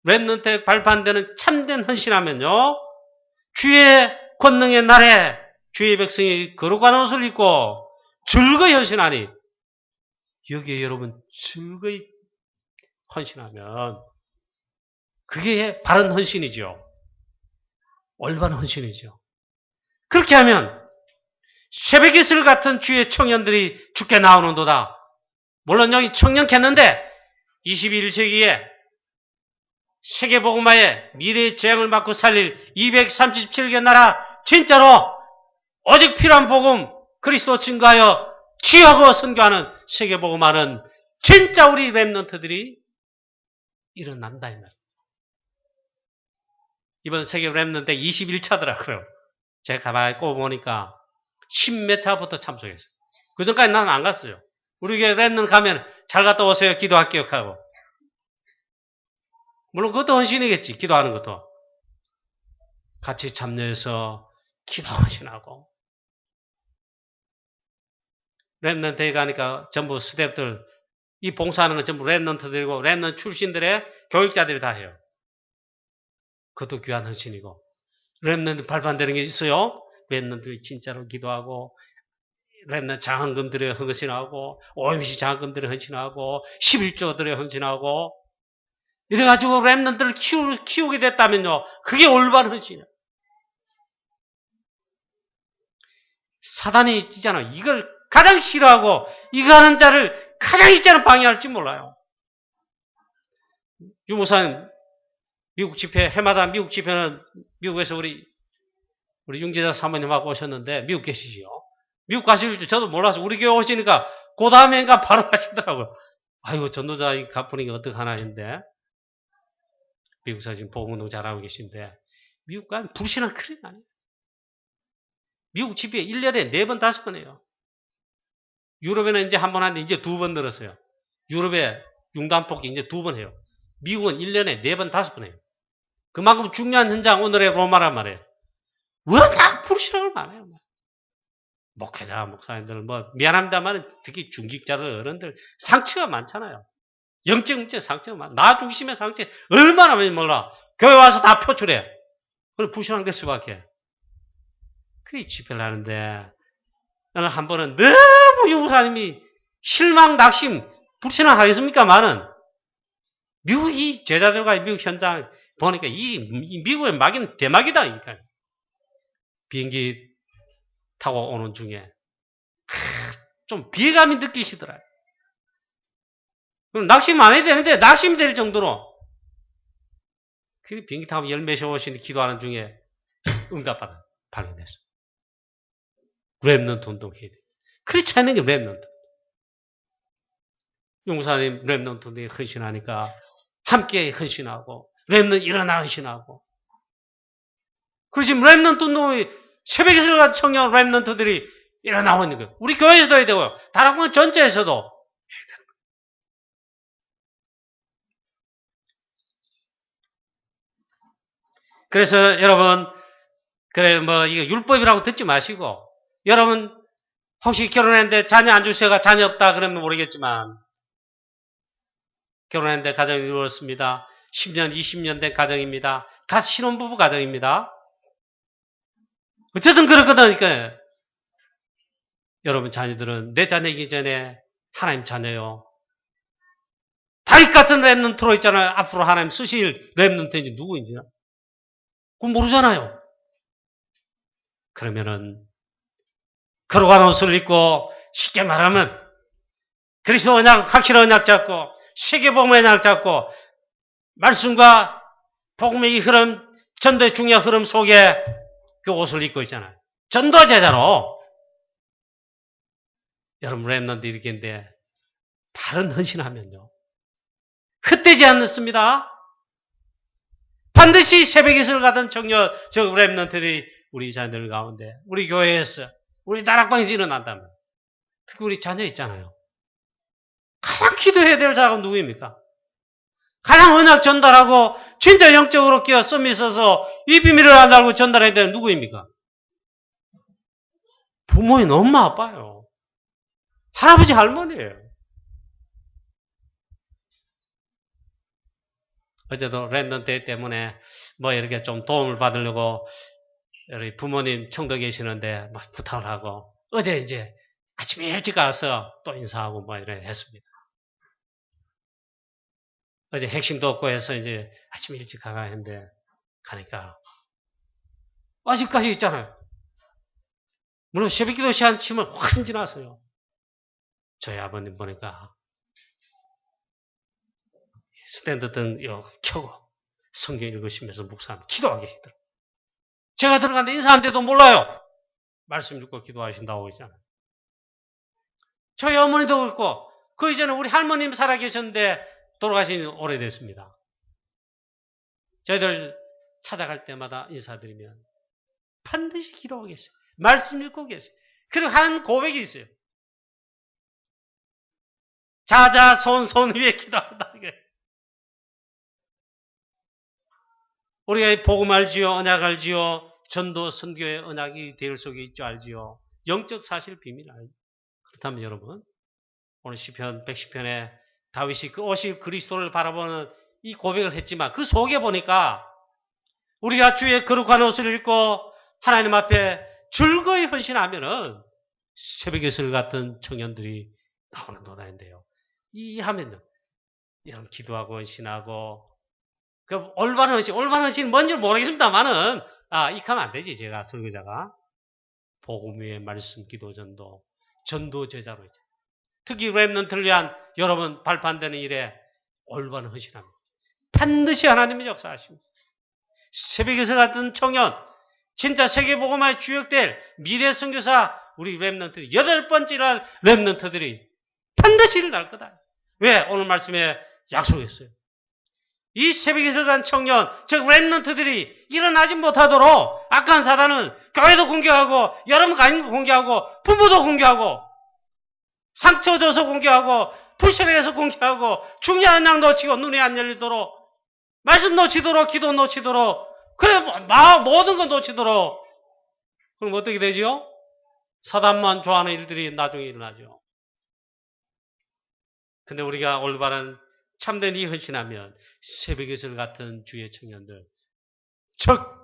렘넌트에 발판되는 참된 헌신하면요 주의 권능의 날에 주의 백성이 거룩한 옷을 입고 즐거이 헌신하니 여기에 여러분 즐거이 헌신하면 그게 바른 헌신이죠. 올바른 헌신이죠. 그렇게 하면 새벽의 이슬 같은 주의 청년들이 죽게 나오는도다. 물론 여기 청년겠는데 21세기에 세계복음화에 미래의 재앙을 막고 살릴 237개 나라 진짜로 오직 필요한 복음 그리스도 증거하여 취하고 선교하는 세계복음화는 진짜 우리 렘넌트들이 일어난다 이 말이에요. 이번 세계 렘넌트 21차더라고요. 제가 가만히 꼽아보니까 10몇 차부터 참석했어요. 그 전까지 나는 안 갔어요. 우리 교회 렘넌트 가면 잘 갔다 오세요. 기도할게요 하고. 물론 그것도 헌신이겠지. 기도하는 것도. 같이 참여해서 기도 헌신하고. 렘넌트에 가니까 전부 스태프들 이 봉사하는 건 전부 렘넌트들이고 렘넌트 출신들의 교육자들이 다 해요. 그것도 귀한 헌신이고. 렘넌트 발판되는 게 있어요. 렘넌트들이 진짜로 기도하고 렘넌트 장학금들에 헌신하고 OMC 장학금들에 헌신하고 11조들에 헌신하고 이래가지고 렘넌트를 키우게 됐다면요. 그게 올바른 헌신이에요. 사단이 있잖아요. 이걸 가장 싫어하고 이거 하는 자를 가장 있잖아 방해할지 몰라요. 유목사님 미국 집회 해마다 미국 집회는 미국에서 우리 윤기자 사모님하고 오셨는데 미국 계시지요. 미국 가실 줄 저도 몰라서 우리 교회 오시니까 그 다음에인가 바로 가시더라고요. 아이고 전도자 이 가쁘니까 어떡하나 했는데 미국에서 지금 복음운동 잘하고 계신데 미국 가면 불신한 큰일 아니에요. 미국 집회 1년에 4번 5번 해요. 유럽에는 이제 한 번 하는데 이제 2번 늘었어요. 유럽에 융단폭기 이제 2번 해요. 미국은 1년에 4번 5번 해요. 그만큼 중요한 현장 오늘의 로마란 말이에요. 워낙 불신앙을 많이 해요. 목회자, 목사님들, 미안합니다만 특히 중직자들, 어른들 상처가 많잖아요. 영적 문제 상처만 나 중심의 상처 얼마나 많이 몰라. 교회 와서 다 표출해. 그럼 부실한 될 수밖에. 그게 집회를 하는데 나는 한 번은 너무 유무사님이 실망, 낙심, 불신앙하겠습니까만은 미국 이 제자들과 미국 현장 보니까 이 미국의 막이는 대막이다. 그러니까. 비행기 타고 오는 중에 좀 비애감이 느끼시더라. 그럼 낙심 안 해도 되는데 낙심이 될 정도로 그 비행기 타고 열 몇시 오시는 기도하는 중에 응답받아 발견했어. 렘넌트 운동해야 돼. 그렇지 않은 게 렘넌트. 용사님 렘넌트 운동에 헌신하니까 함께 헌신하고 렘넌트 일어나 헌신하고 그 지금 렘넌트 운동의 새벽에서 같은 청년 렘넌트들이 일어나고 있는 거예요. 우리 교회에서도 해야 되고요. 다락방 전체에서도 해야 되는 거예요. 그래서 여러분 그래 뭐 이거 율법이라고 듣지 마시고 여러분 혹시 결혼했는데 자녀 안 주셔가 자녀 없다 그러면 모르겠지만 결혼했는데 가정이 이루어졌습니다. 10년 20년 된 가정입니다. 다 신혼부부 가정입니다. 어쨌든 그렇거든요. 여러분 자녀들은 내 자녀이기 전에 하나님 자녀요. 다윗 같은 렘넌트로 있잖아요. 앞으로 하나님 쓰실 렘넌트인지 누구인지 그건 모르잖아요. 그러면은 거룩한 옷을 입고 쉽게 말하면 그리스도 언약 확실한 언약 잡고 세계복음의 언약 잡고 말씀과 복음의 이 흐름 전도의 중요한 흐름 속에 그 옷을 입고 있잖아요. 전도 제자로 여러분 렘넌트 이렇게인데 바른 헌신하면요. 흩되지 않습니다. 반드시 새벽 이슬 가던 청년 저 렘넌트들이 우리 자녀들 가운데 우리 교회에서 우리 다락방에서 일어난다면 특히 우리 자녀 있잖아요. 가장 기도해야 될 자가 누구입니까? 가장 언약 전달하고 진짜 영적으로 끼어 썸이 있어서 이 비밀을 안 알고 전달해야 되는 누구입니까? 부모인 엄마 아빠예요. 할아버지 할머니예요. 어제도 랜덤데이 때문에 뭐 이렇게 좀 도움을 받으려고 우리 부모님 청도 계시는데 막 부탁을 하고 어제 이제 아침에 일찍 가서 또 인사하고 뭐 이래 했습니다. 어제 핵심도 없고 해서 이제 아침에 일찍 가야 했는데 가니까 아직까지 있잖아요. 물론 새벽기도 시간 치면 확 지나서요. 저희 아버님 보니까 스탠드 등 켜고 성경 읽으시면서 묵상 기도하게 하시더라고요. 제가 들어갔는데 인사하는데도 몰라요. 말씀 읽고 기도하신다고 했잖아요. 저희 어머니도 그렇고 그 이전에 우리 할머님 살아계셨는데 돌아가신 지 오래됐습니다. 저희들 찾아갈 때마다 인사드리면 반드시 기도하고 계세요. 말씀 읽고 계세요. 그리고 하는 고백이 있어요. 자자 손 위에 기도한다. 우리가 복음 알지요? 언약 알지요? 전도 선교의 언약이 대열 속에 있죠 알지요? 영적 사실 비밀 알죠? 그렇다면 여러분 오늘 시편 110편에 다윗이 그 오실 그리스도를 바라보는 이 고백을 했지만 그 속에 보니까 우리가 주의 거룩한 옷을 입고 하나님 앞에 즐거이 헌신하면은 새벽의 슬 같은 청년들이 나오는 도다인데요. 이 하면요. 여러분 기도하고 헌신하고 그 올바른 헌신 뭔지 모르겠습니다만은 익하면 안 되지 제가 설교자가 복음 위에 말씀 기도 전도 제자로 있죠. 특히 렘넌트를 위한 여러분 발판되는 일에 올바른 헌신합니다. 반드시 하나님이 역사하십니다. 새벽에서 같은 청년 진짜 세계복음화에 주역될 미래 선교사 우리 렘넌트들 8번째 날 렘넌트들이 반드시 일어날 거다. 왜? 오늘 말씀에 약속했어요. 이 새벽에서 간 청년, 즉 렘넌트들이 일어나지 못하도록 악한 사단은 교회도 공격하고 여러분 가정도 공격하고 부모도 공격하고 상처 줘서 공격하고 불신에서 공격하고 중요한 양 놓치고 눈이 안 열리도록 말씀 놓치도록 기도 놓치도록 그래 모든 거 놓치도록 그럼 어떻게 되지요? 사단만 좋아하는 일들이 나중에 일어나죠. 근데 우리가 올바른 참된 이 헌신하면 새벽의 술 같은 주의 청년들, 즉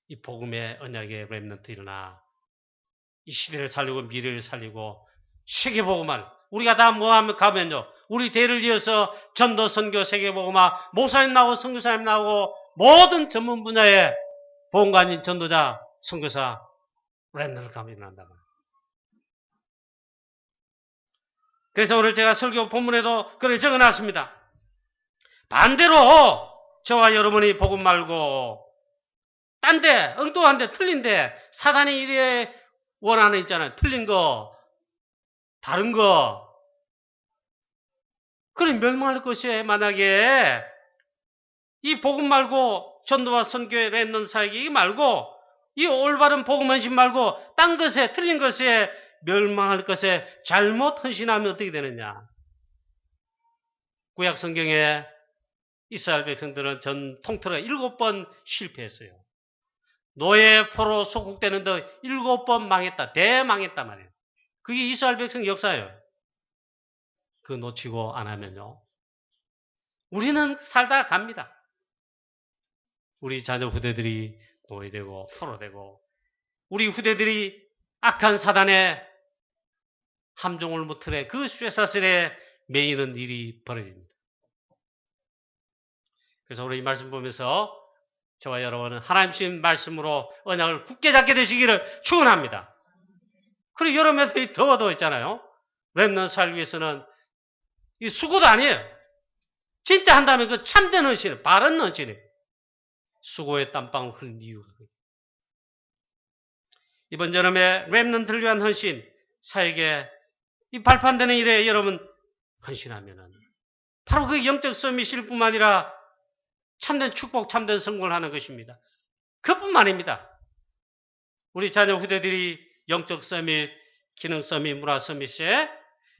이 복음의 언약의 렘넌트 일어나 이 시대를 살리고 미래를 살리고 세계복음을 우리가 다 모하면 가면요, 우리 대를 이어서 전도, 선교, 세계복음화, 목사님 나오고 선교사님 나오고 모든 전문 분야의 보험관인 전도자, 선교사 렘넌트를 가면 일어난다 말이에요. 그래서 오늘 제가 설교 본문에도 그렇게 적어놨습니다. 반대로 저와 여러분이 복음 말고 딴 데, 엉뚱한 데, 틀린 데, 사단이 이래 원하는 있잖아요. 틀린 거, 다른 거. 그래 멸망할 것이에요. 만약에 이 복음 말고 전도와 선교의 렘넌트 사역이 말고 이 올바른 복음 헌신 말고 딴 것에, 틀린 것에 멸망할 것에 잘못 헌신하면 어떻게 되느냐. 구약 성경에 이스라엘 백성들은 전 통틀어 7번 실패했어요. 노예 포로 소국되는데 7번 망했다. 대망했다 말이에요. 그게 이스라엘 백성 역사예요. 그거 놓치고 안 하면요, 우리는 살다가 갑니다. 우리 자녀 후대들이 노예되고 포로되고 우리 후대들이 악한 사단의 함정을 무틀에 그 쇠사슬에 매이는 일이 벌어집니다. 그래서 오늘 이 말씀 보면서 저와 여러분은 하나님 주신 말씀으로 언약을 굳게 잡게 되시기를 축원합니다. 그리고 여름에도 더워도 있잖아요. 렘넌트 살기 위해서는 이 수고도 아니에요. 진짜 한다면 그 참된 헌신, 바른 헌신이에요. 수고의 땀방울 흘린 이유가. 이번 여름에 렘넌트를 위한 헌신, 사역에 이 발판되는 일에 여러분 헌신하면은 바로 그 영적 서밋일 뿐만 아니라 참된 축복, 참된 성공을 하는 것입니다. 그뿐만 아닙니다. 우리 자녀 후대들이 영적 서밋, 기능 서밋, 문화 서밋에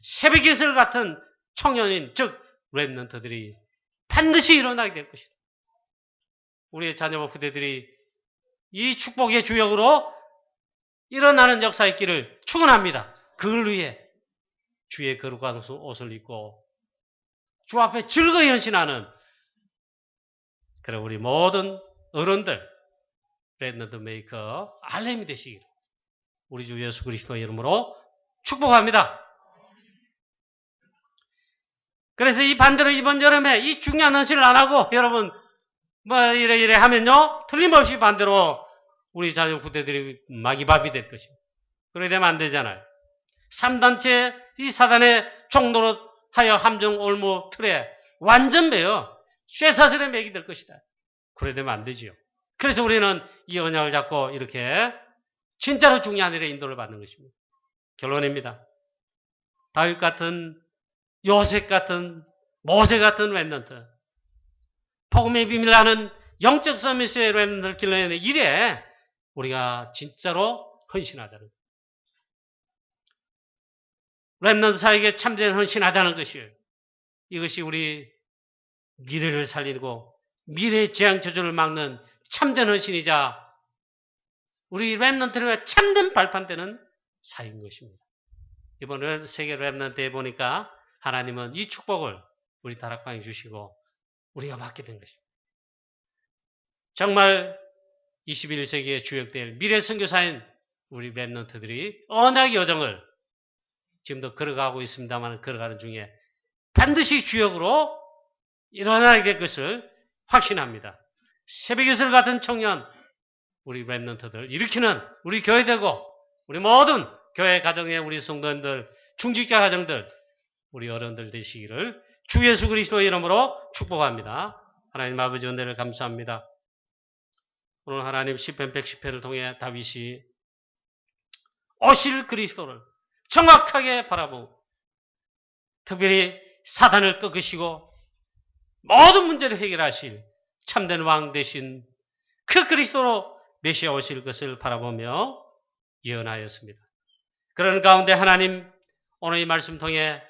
새벽 예술 같은 청년인, 즉 렘넌트들이 반드시 일어나게 될 것이다. 우리의 자녀와 후대들이 이 축복의 주역으로 일어나는 역사 있기를 축원합니다. 그걸 위해 주의 거룩한 옷을 입고 주 앞에 즐거이 헌신하는 그런 우리 모든 어른들, 렘넌트 메이커 알렘이 되시기를 우리 주 예수 그리스도의 이름으로 축복합니다. 그래서 이 반대로 이번 여름에 이 중요한 헌신을 안 하고 여러분 뭐 이래 하면요, 틀림없이 반대로 우리 자녀 후대들이 마귀밥이 될 것입니다. 그렇게 되면 안 되잖아요. 3단체 이 사단의 종로로 하여 함정 올무 틀에 완전 매여 쇠사슬에 매게 될 것이다. 그래 되면 안 되지요. 그래서 우리는 이 언약을 잡고 이렇게 진짜로 중요한 일에 인도를 받는 것입니다. 결론입니다. 다윗 같은, 요셉 같은, 모세 같은 렘넌트, 복음의 비밀을 아는 영적 서밋의 렘넌트를 길러내는 일에 우리가 진짜로 헌신하자는, 렘넌트 사역에 참된 헌신하자는 것이에요. 이것이 우리 미래를 살리고 미래의 재앙 저주를 막는 참된 헌신이자 우리 렘넌트를 위해 참된 발판되는 사역인 것입니다. 이번에 세계 렘넌트에 보니까 하나님은 이 축복을 우리 다락방에 주시고 우리가 받게 된 것입니다. 정말 21세기에 주역될 미래 선교사인 우리 렘넌트들이 언약의 여정을 지금도 걸어가고 있습니다만 걸어가는 중에 반드시 주역으로 일어나게 될 것을 확신합니다. 새벽예술 같은 청년, 우리 렘넌트들 일으키는 우리 교회되고 우리 모든 교회 가정의 우리 성도님들, 중직자 가정들, 우리 어른들 되시기를 주 예수 그리스도의 이름으로 축복합니다. 하나님 아버지 은혜를 감사합니다. 오늘 하나님 시편 110편을 통해 다윗이 오실 그리스도를 정확하게 바라보고 특별히 사단을 꺾으시고 모든 문제를 해결하실 참된 왕 되신 그 그리스도로 메시아 오실 것을 바라보며 예언하였습니다. 그런 가운데 하나님 오늘 이 말씀 통해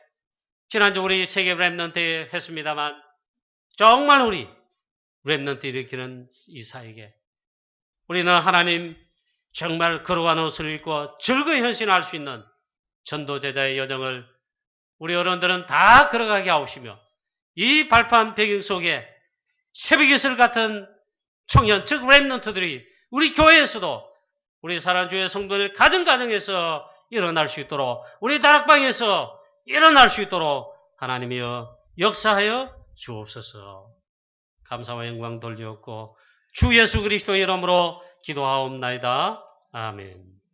지난주 우리 세계 렘넌트 했습니다만 정말 우리 렘넌트 일으키는 이 사역에 우리는 하나님 정말 거룩한 옷을 입고 즐거이 헌신할 수 있는 전도 제자의 여정을 우리 어른들은 다 걸어가게 하옵시며 이 발판 배경 속에 새벽의 이슬 같은 청년, 즉 렘넌트들이 우리 교회에서도 우리 사랑하는 주의 성도들 가정에서 일어날 수 있도록 우리 다락방에서 일어날 수 있도록 하나님이여 역사하여 주옵소서. 감사와 영광 돌리옵고 주 예수 그리스도의 이름으로 기도하옵나이다. 아멘.